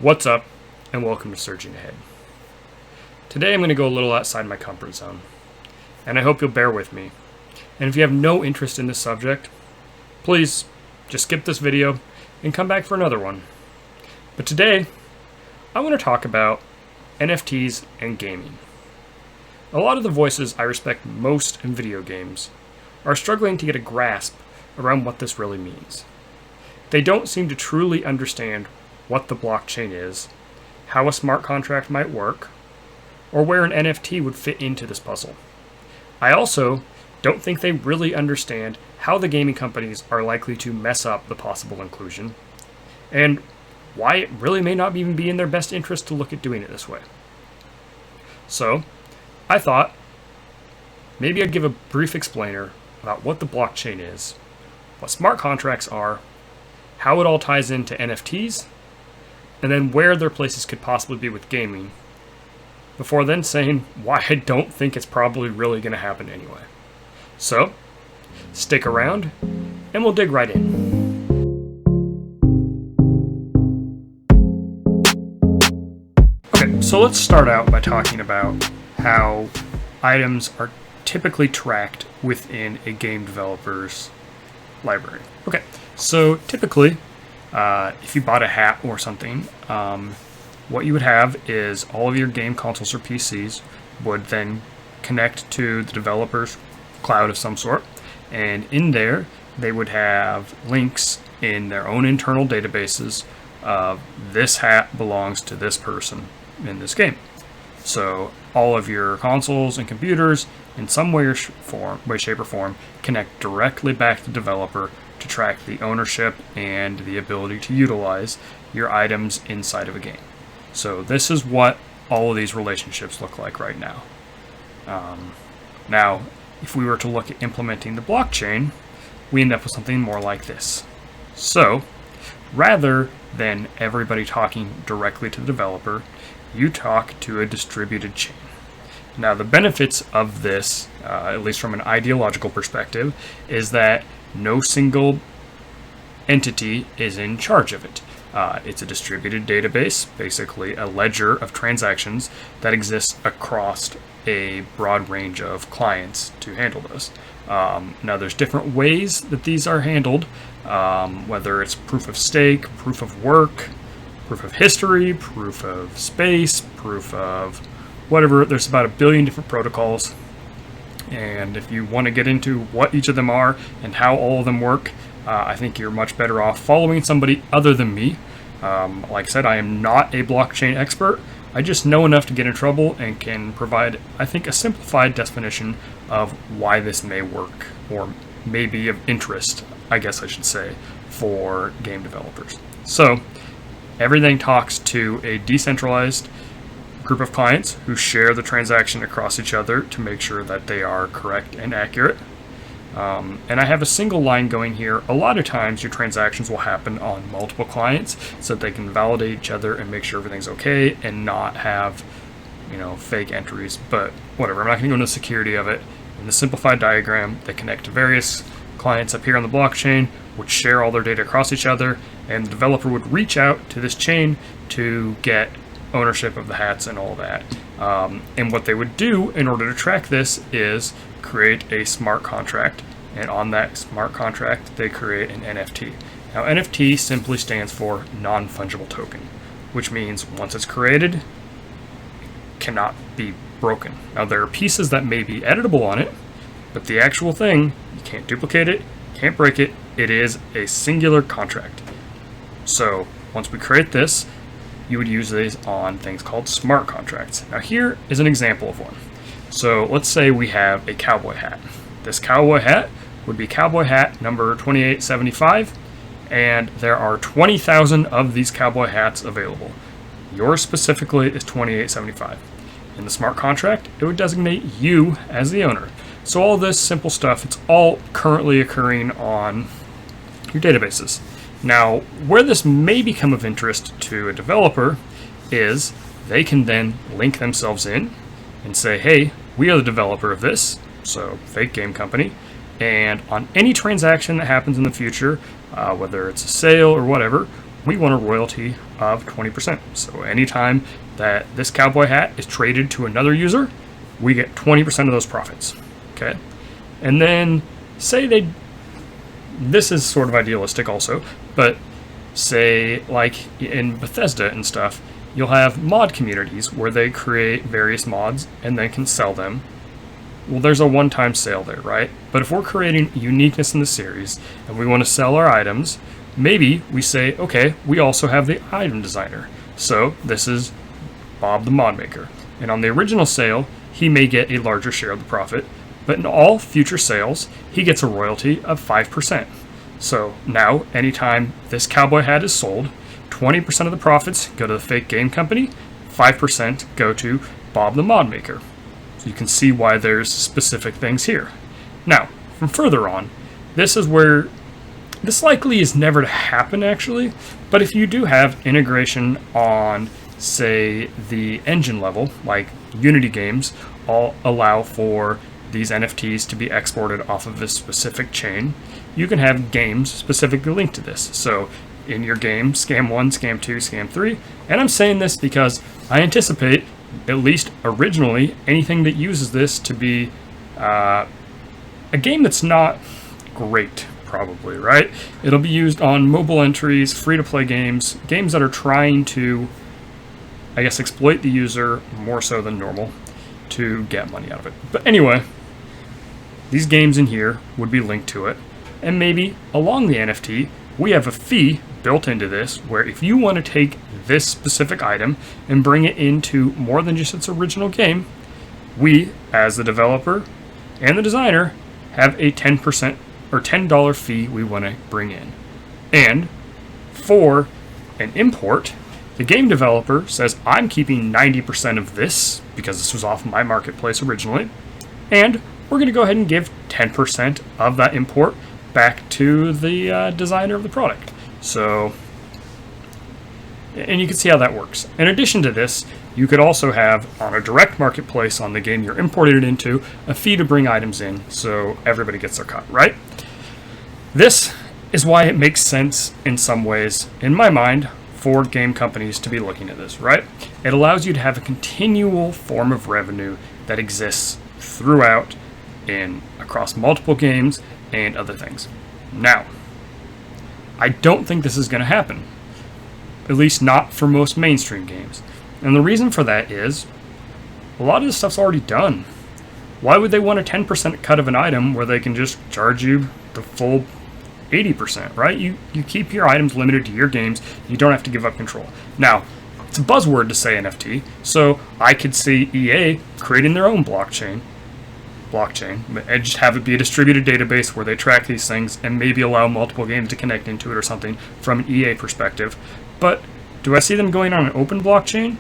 What's up, and welcome to Surging Ahead. Today I'm going to go a little outside my comfort zone, and I hope you'll bear with me. And if you have no interest in this subject, please just skip this video and come back for another one. But today, I want to talk about NFTs and gaming. A lot of the voices I respect most in video games are struggling to get a grasp around what this really means. They don't seem to truly understand what the blockchain is, how a smart contract might work, or where an NFT would fit into this puzzle. I also don't think they really understand how the gaming companies are likely to mess up the possible inclusion, and why it really may not even be in their best interest to look at doing it this way. So, I thought maybe I'd give a brief explainer about what the blockchain is, what smart contracts are, how it all ties into NFTs, and then where their places could possibly be with gaming, before then saying why I don't think it's probably really going to happen anyway. So, stick around, and we'll dig right in. Okay, so let's start out by talking about how items are typically tracked within a game developer's library. Okay, so typically, if you bought a hat or something, what you would have is all of your game consoles or PCs would then connect to the developer's cloud of some sort, and in there they would have links in their own internal databases of this hat belongs to this person in this game. So all of your consoles and computers in some way, shape, or form connect directly back to the developer to track the ownership and the ability to utilize your items inside of a game. So this is what all of these relationships look like right now. Now, if we were to look at implementing the blockchain, we end up with something more like this. So, rather than everybody talking directly to the developer, you talk to a distributed chain. Now, the benefits of this, at least from an ideological perspective, is that no single entity is in charge of it. It's a distributed database, basically a ledger of transactions that exists across a broad range of clients to handle this. Now, there's different ways that these are handled, whether it's proof of stake, proof of work, proof of history, proof of space, proof of whatever. There's about 1 billion different protocols. And if you want to get into what each of them are and how all of them work, I think you're much better off following somebody other than me. Like I said, I am not a blockchain expert. I just know enough to get in trouble and can provide, I think, a simplified definition of why this may work, or may be of interest, I guess I should say, for game developers. So, everything talks to a decentralized group of clients who share the transaction across each other to make sure that they are correct and accurate. And I have a single line going here. A lot of times your transactions will happen on multiple clients so that they can validate each other and make sure everything's okay and not have, fake entries. But whatever, I'm not going to go into the security of it. In the simplified diagram, they connect to various clients up here on the blockchain, which share all their data across each other, and the developer would reach out to this chain to get ownership of the hats and all that. And what they would do in order to track this is create a smart contract, and on that smart contract they create an NFT. Now, NFT simply stands for non-fungible token, which means once it's created, it cannot be broken. Now, there are pieces that may be editable on it, but the actual thing, you can't duplicate it, can't break it. It is a singular contract. So once we create this, you would use these on things called smart contracts. Now, here is an example of one. So let's say we have a cowboy hat. This cowboy hat would be cowboy hat number 2875, and there are 20,000 of these cowboy hats available. Yours specifically is 2875. In the smart contract, it would designate you as the owner. So all this simple stuff, it's all currently occurring on your databases. Now, where this may become of interest to a developer is they can then link themselves in and say, hey, we are the developer of this, so fake game company, and on any transaction that happens in the future, whether it's a sale or whatever, we want a royalty of 20%. So anytime that this cowboy hat is traded to another user, we get 20% of those profits. Okay? And then say this is sort of idealistic also, but say like in Bethesda and stuff, you'll have mod communities where they create various mods and then can sell them. Well, there's a one-time sale there, right? But if we're creating uniqueness in the series and we want to sell our items, maybe we say, okay, we also have the item designer. So this is Bob the mod maker. And on the original sale, he may get a larger share of the profit, but in all future sales, he gets a royalty of 5%. So now, anytime this cowboy hat is sold, 20% of the profits go to the fake game company, 5% go to Bob the mod maker. So you can see why there's specific things here. Now, from further on, this is where this likely is never to happen actually, but if you do have integration on, say, the engine level, like Unity games all allow for these NFTs to be exported off of this specific chain, you can have games specifically linked to this. So in your game, Scam 1, Scam 2, Scam 3, and I'm saying this because I anticipate, at least originally, anything that uses this to be a game that's not great, probably, right? It'll be used on mobile entries, free-to-play games, games that are trying to, I guess, exploit the user more so than normal to get money out of it. But anyway, these games in here would be linked to it, and maybe along the NFT, we have a fee built into this where if you want to take this specific item and bring it into more than just its original game, we, as the developer and the designer, have a 10% or $10 fee we want to bring in. And for an import, the game developer says, I'm keeping 90% of this because this was off my marketplace originally, and we're going to go ahead and give 10% of that import back to the designer of the product. So, and you can see how that works. In addition to this, you could also have, on a direct marketplace on the game you're importing it into, a fee to bring items in so everybody gets their cut, right? This is why it makes sense in some ways, in my mind, for game companies to be looking at this, right? It allows you to have a continual form of revenue that exists throughout across multiple games and other things. Now, I don't think this is going to happen, at least not for most mainstream games. And the reason for that is a lot of this stuff's already done. Why would they want a 10% cut of an item where they can just charge you the full 80%, right? You keep your items limited to your games. You don't have to give up control. Now, it's a buzzword to say NFT, so I could see EA creating their own blockchain, and just have it be a distributed database where they track these things and maybe allow multiple games to connect into it or something from an EA perspective. But do I see them going on an open blockchain?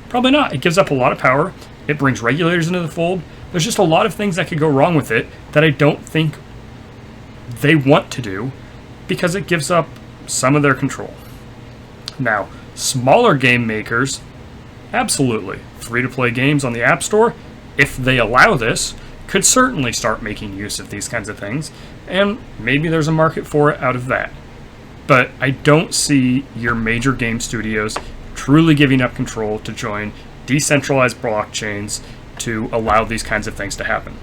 Probably not. It gives up a lot of power. It brings regulators into the fold. There's just a lot of things that could go wrong with it that I don't think they want to do because it gives up some of their control. Now, smaller game makers, absolutely. Free-to-play games on the App Store, if they allow this, could certainly start making use of these kinds of things, and maybe there's a market for it out of that. But I don't see your major game studios truly giving up control to join decentralized blockchains to allow these kinds of things to happen.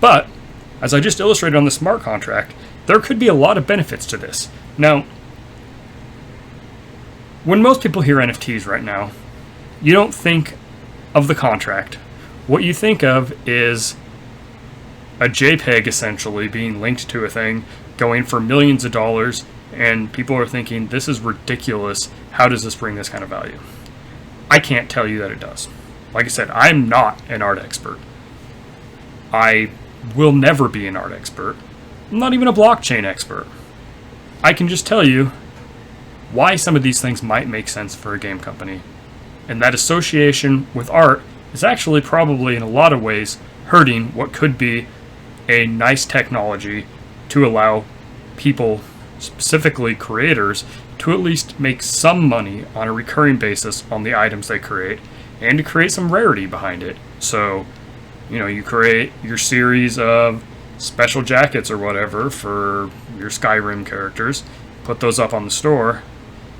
But, as I just illustrated on the smart contract, there could be a lot of benefits to this. Now, when most people hear NFTs right now, you don't think of the contract. What you think of is a JPEG essentially being linked to a thing, going for millions of dollars, and people are thinking, this is ridiculous. How does this bring this kind of value? I can't tell you that it does. Like I said, I'm not an art expert. I will never be an art expert. I'm not even a blockchain expert. I can just tell you why some of these things might make sense for a game company. And that association with art is actually probably in a lot of ways hurting what could be a nice technology to allow people, specifically creators, to at least make some money on a recurring basis on the items they create and to create some rarity behind it. So, you create your series of special jackets or whatever for your Skyrim characters, put those up on the store,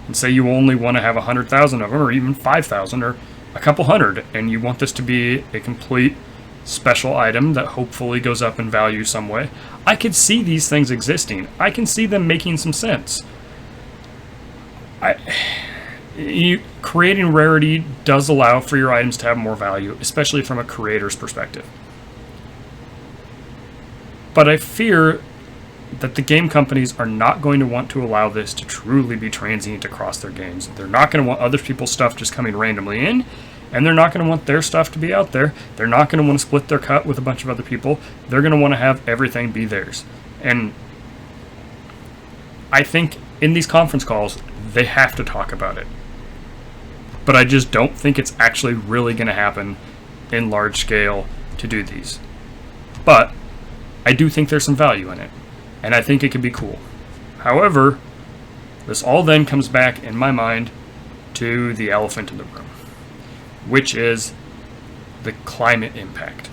and say you only want to have 100,000 of them, or even 5,000, or a couple hundred, and you want this to be a complete special item that hopefully goes up in value some way. I could see these things existing. I can see them making some sense. Creating rarity does allow for your items to have more value, especially from a creator's perspective. But I fear that the game companies are not going to want to allow this to truly be transient across their games. They're not going to want other people's stuff just coming randomly in, and they're not going to want their stuff to be out there. They're not going to want to split their cut with a bunch of other people. They're going to want to have everything be theirs. And I think in these conference calls, they have to talk about it. But I just don't think it's actually really going to happen in large scale to do these. But I do think there's some value in it, and I think it could be cool. However, this all then comes back in my mind to the elephant in the room, which is the climate impact,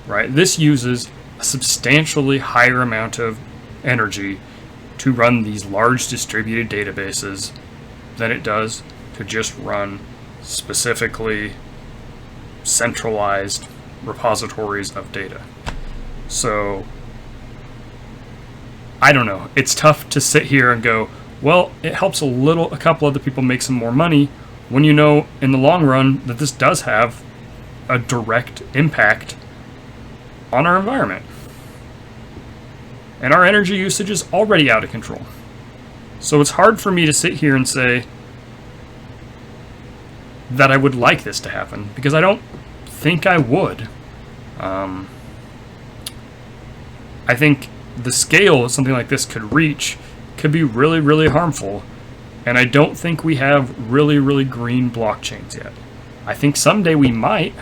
right? This uses a substantially higher amount of energy to run these large distributed databases than it does to just run specifically centralized repositories of data. So, I don't know. It's tough to sit here and go, well, it helps a couple other people make some more money, when you know in the long run that this does have a direct impact on our environment. And our energy usage is already out of control. So it's hard for me to sit here and say that I would like this to happen, because I don't think I would. I think the scale something like this could reach could be really, really harmful. And I don't think we have really, really green blockchains yet. I think someday we might.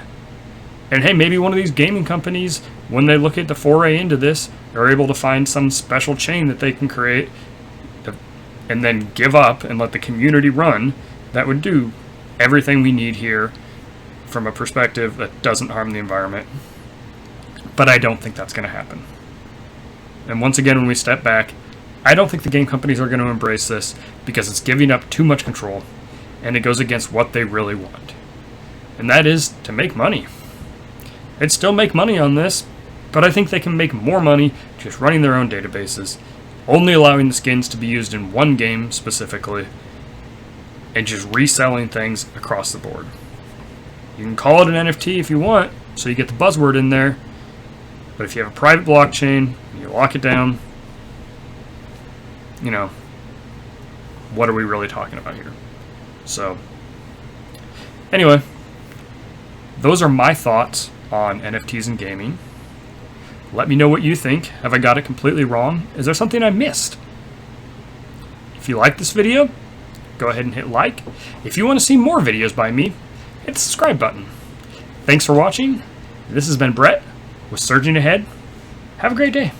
And hey, maybe one of these gaming companies, when they look at the foray into this, are able to find some special chain that they can create and then give up and let the community run that would do everything we need here from a perspective that doesn't harm the environment. But I don't think that's going to happen. And once again, when we step back, I don't think the game companies are going to embrace this because it's giving up too much control, and it goes against what they really want. And that is to make money. They'd still make money on this, but I think they can make more money just running their own databases, only allowing the skins to be used in one game specifically, and just reselling things across the board. You can call it an NFT if you want, so you get the buzzword in there, but if you have a private blockchain, you lock it down, you know, what are we really talking about here? So, anyway, those are my thoughts on NFTs and gaming. Let me know what you think. Have I got it completely wrong? Is there something I missed? If you like this video, go ahead and hit like. If you want to see more videos by me, hit the subscribe button. Thanks for watching. This has been Brett with Surging Ahead. Have a great day.